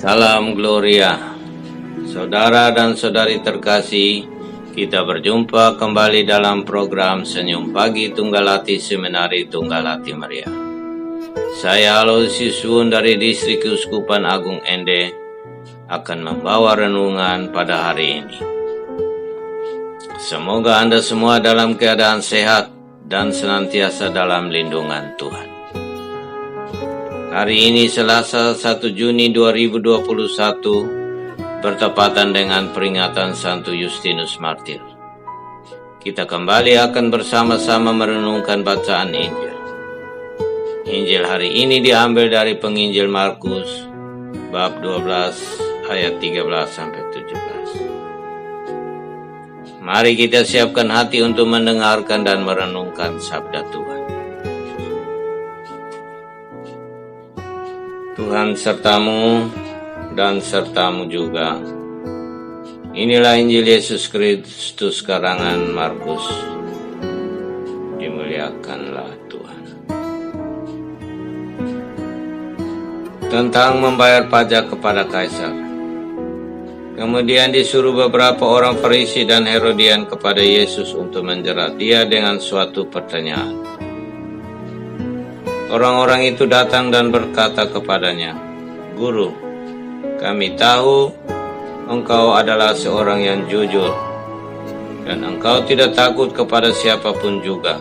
Salam Gloria. Saudara dan saudari terkasih, kita berjumpa kembali dalam program Senyum Pagi Tunggalati Seminari Tunggalati Maria. Saya Aloysius Wun dari Distrik Keuskupan Agung Ende akan membawa renungan pada hari ini. Semoga Anda semua dalam keadaan sehat dan senantiasa dalam lindungan Tuhan. Hari ini Selasa 1 Juni 2021 bertepatan dengan peringatan Santo Justinus Martir. Kita kembali akan bersama-sama merenungkan bacaan Injil. Injil hari ini diambil dari Penginjil Markus bab 12 ayat 13 sampai 17. Mari kita siapkan hati untuk mendengarkan dan merenungkan sabda Tuhan. Tuhan sertamu dan sertamu juga. Inilah Injil Yesus Kristus karangan Markus. Dimuliakanlah Tuhan. Tentang membayar pajak kepada Kaisar. Kemudian disuruh beberapa orang Farisi dan Herodian kepada Yesus untuk menjerat dia dengan suatu pertanyaan. Orang-orang itu datang dan berkata kepadanya, "Guru, kami tahu engkau adalah seorang yang jujur, dan engkau tidak takut kepada siapapun juga,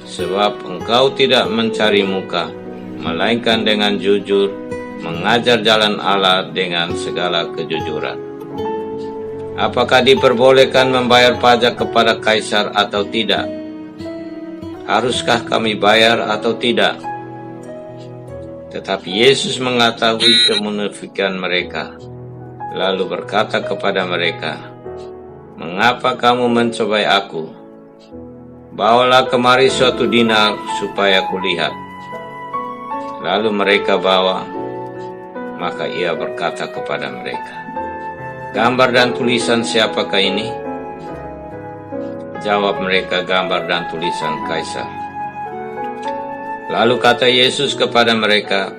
sebab engkau tidak mencari muka, melainkan dengan jujur mengajar jalan Allah dengan segala kejujuran. Apakah diperbolehkan membayar pajak kepada Kaisar atau tidak? Haruskah kami bayar atau tidak?" Tetapi Yesus mengetahui kemunafikan mereka, lalu berkata kepada mereka, "Mengapa kamu mencobai aku? Bawalah kemari suatu dinar supaya kulihat." Lalu mereka bawa, maka ia berkata kepada mereka, "Gambar dan tulisan siapakah ini?" Jawab mereka, "Gambar dan tulisan Kaisar." Lalu kata Yesus kepada mereka,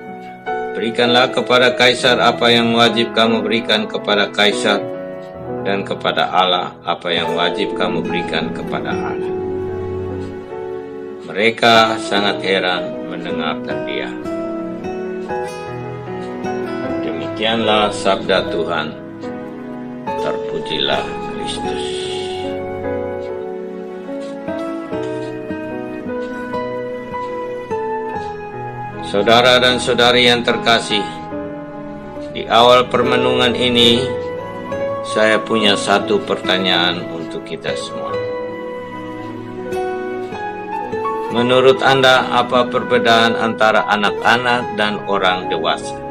"Berikanlah kepada Kaisar apa yang wajib kamu berikan kepada Kaisar, dan kepada Allah apa yang wajib kamu berikan kepada Allah." Mereka sangat heran mendengarkan dia. Demikianlah sabda Tuhan. Terpujilah Kristus. Saudara dan saudari yang terkasih, di awal permenungan ini, saya punya satu pertanyaan untuk kita semua. Menurut Anda, apa perbedaan antara anak-anak dan orang dewasa?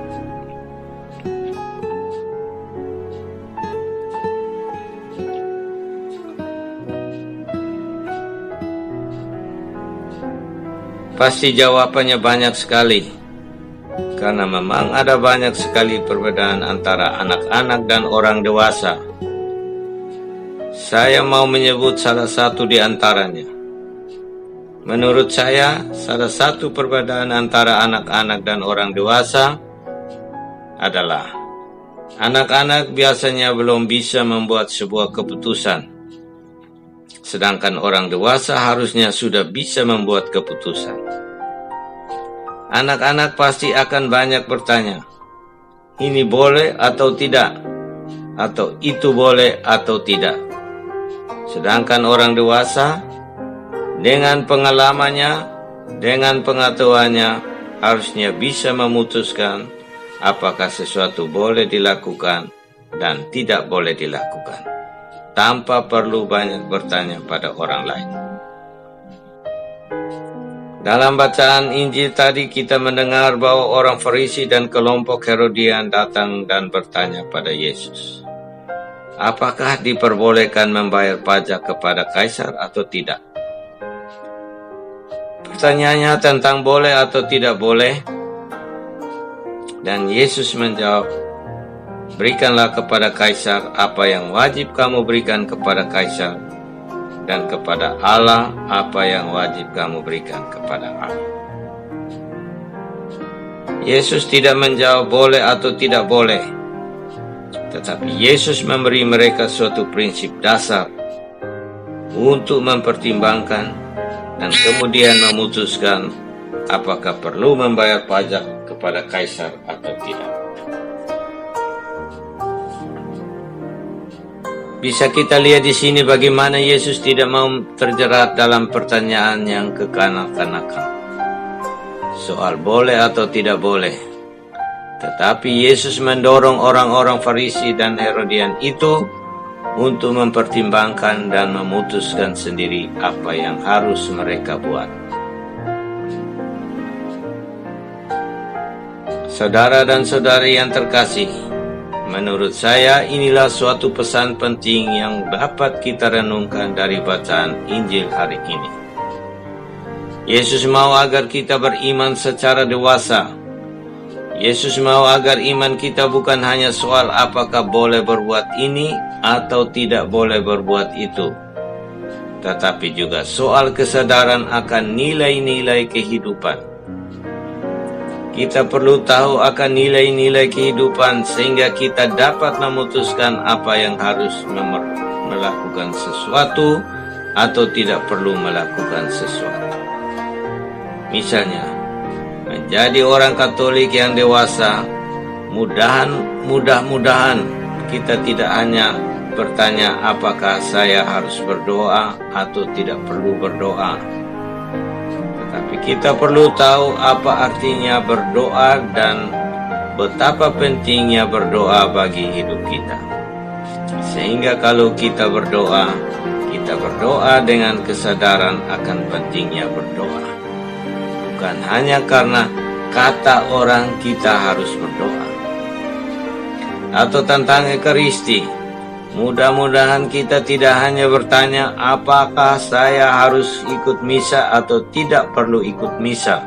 Pasti jawabannya banyak sekali, karena memang ada banyak sekali perbedaan antara anak-anak dan orang dewasa. Saya mau menyebut salah satu di antaranya. Menurut saya, salah satu perbedaan antara anak-anak dan orang dewasa adalah anak-anak biasanya belum bisa membuat sebuah keputusan, sedangkan orang dewasa harusnya sudah bisa membuat keputusan. Anak-anak pasti akan banyak bertanya, "Ini boleh atau tidak?" Atau "Itu boleh atau tidak?" Sedangkan orang dewasa, dengan pengalamannya, dengan pengetahuannya, harusnya bisa memutuskan apakah sesuatu boleh dilakukan dan tidak boleh dilakukan, tanpa perlu banyak bertanya pada orang lain. Dalam bacaan Injil tadi kita mendengar bahwa orang Farisi dan kelompok Herodian datang dan bertanya pada Yesus, apakah diperbolehkan membayar pajak kepada Kaisar atau tidak? Pertanyaannya tentang boleh atau tidak boleh, dan Yesus menjawab, "Berikanlah kepada Kaisar apa yang wajib kamu berikan kepada Kaisar, dan kepada Allah apa yang wajib kamu berikan kepada Allah." Yesus tidak menjawab boleh atau tidak boleh, tetapi Yesus memberi mereka suatu prinsip dasar untuk mempertimbangkan dan kemudian memutuskan apakah perlu membayar pajak kepada kaisar atau tidak. Bisa kita lihat di sini bagaimana Yesus tidak mau terjerat dalam pertanyaan yang kekanak-kanakan soal boleh atau tidak boleh. Tetapi Yesus mendorong orang-orang Farisi dan Herodian itu untuk mempertimbangkan dan memutuskan sendiri apa yang harus mereka buat. Saudara dan saudari yang terkasih, menurut saya inilah suatu pesan penting yang dapat kita renungkan dari bacaan Injil hari ini. Yesus mau agar kita beriman secara dewasa. Yesus mau agar iman kita bukan hanya soal apakah boleh berbuat ini atau tidak boleh berbuat itu, tetapi juga soal kesadaran akan nilai-nilai kehidupan. Kita perlu tahu akan nilai-nilai kehidupan sehingga kita dapat memutuskan apa yang harus melakukan sesuatu atau tidak perlu melakukan sesuatu. Misalnya, menjadi orang Katolik yang dewasa, mudah-mudahan kita tidak hanya bertanya apakah saya harus berdoa atau tidak perlu berdoa, tetapi kita perlu tahu apa artinya berdoa dan betapa pentingnya berdoa bagi hidup kita. Sehingga kalau kita berdoa dengan kesadaran akan pentingnya berdoa. Bukan hanya karena kata orang kita harus berdoa. Atau tentang Ekaristi, mudah-mudahan kita tidak hanya bertanya apakah saya harus ikut misa atau tidak perlu ikut misa,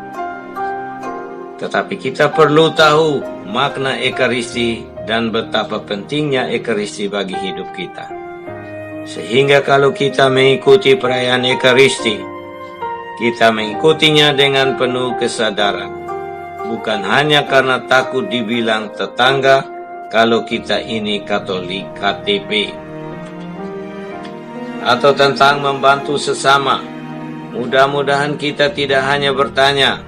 tetapi kita perlu tahu makna Ekaristi dan betapa pentingnya Ekaristi bagi hidup kita. Sehingga kalau kita mengikuti perayaan Ekaristi, kita mengikutinya dengan penuh kesadaran, bukan hanya karena takut dibilang tetangga kalau kita ini Katolik KTP. Atau tentang membantu sesama, mudah-mudahan kita tidak hanya bertanya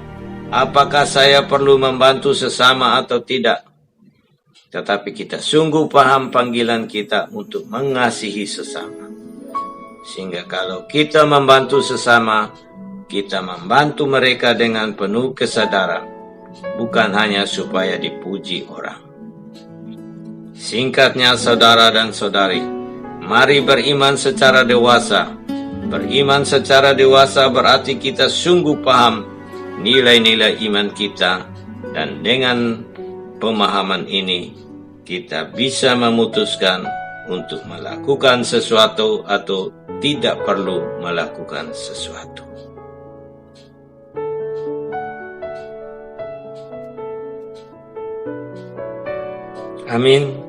apakah saya perlu membantu sesama atau tidak, tetapi kita sungguh paham panggilan kita untuk mengasihi sesama. Sehingga kalau kita membantu sesama, kita membantu mereka dengan penuh kesadaran, bukan hanya supaya dipuji orang. Singkatnya, saudara dan saudari, mari beriman secara dewasa. Beriman secara dewasa berarti kita sungguh paham nilai-nilai iman kita, dan dengan pemahaman ini kita bisa memutuskan untuk melakukan sesuatu atau tidak perlu melakukan sesuatu. Amin.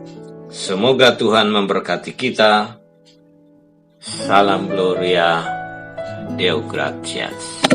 Semoga Tuhan memberkati kita. Salam Gloria. Deo gratias.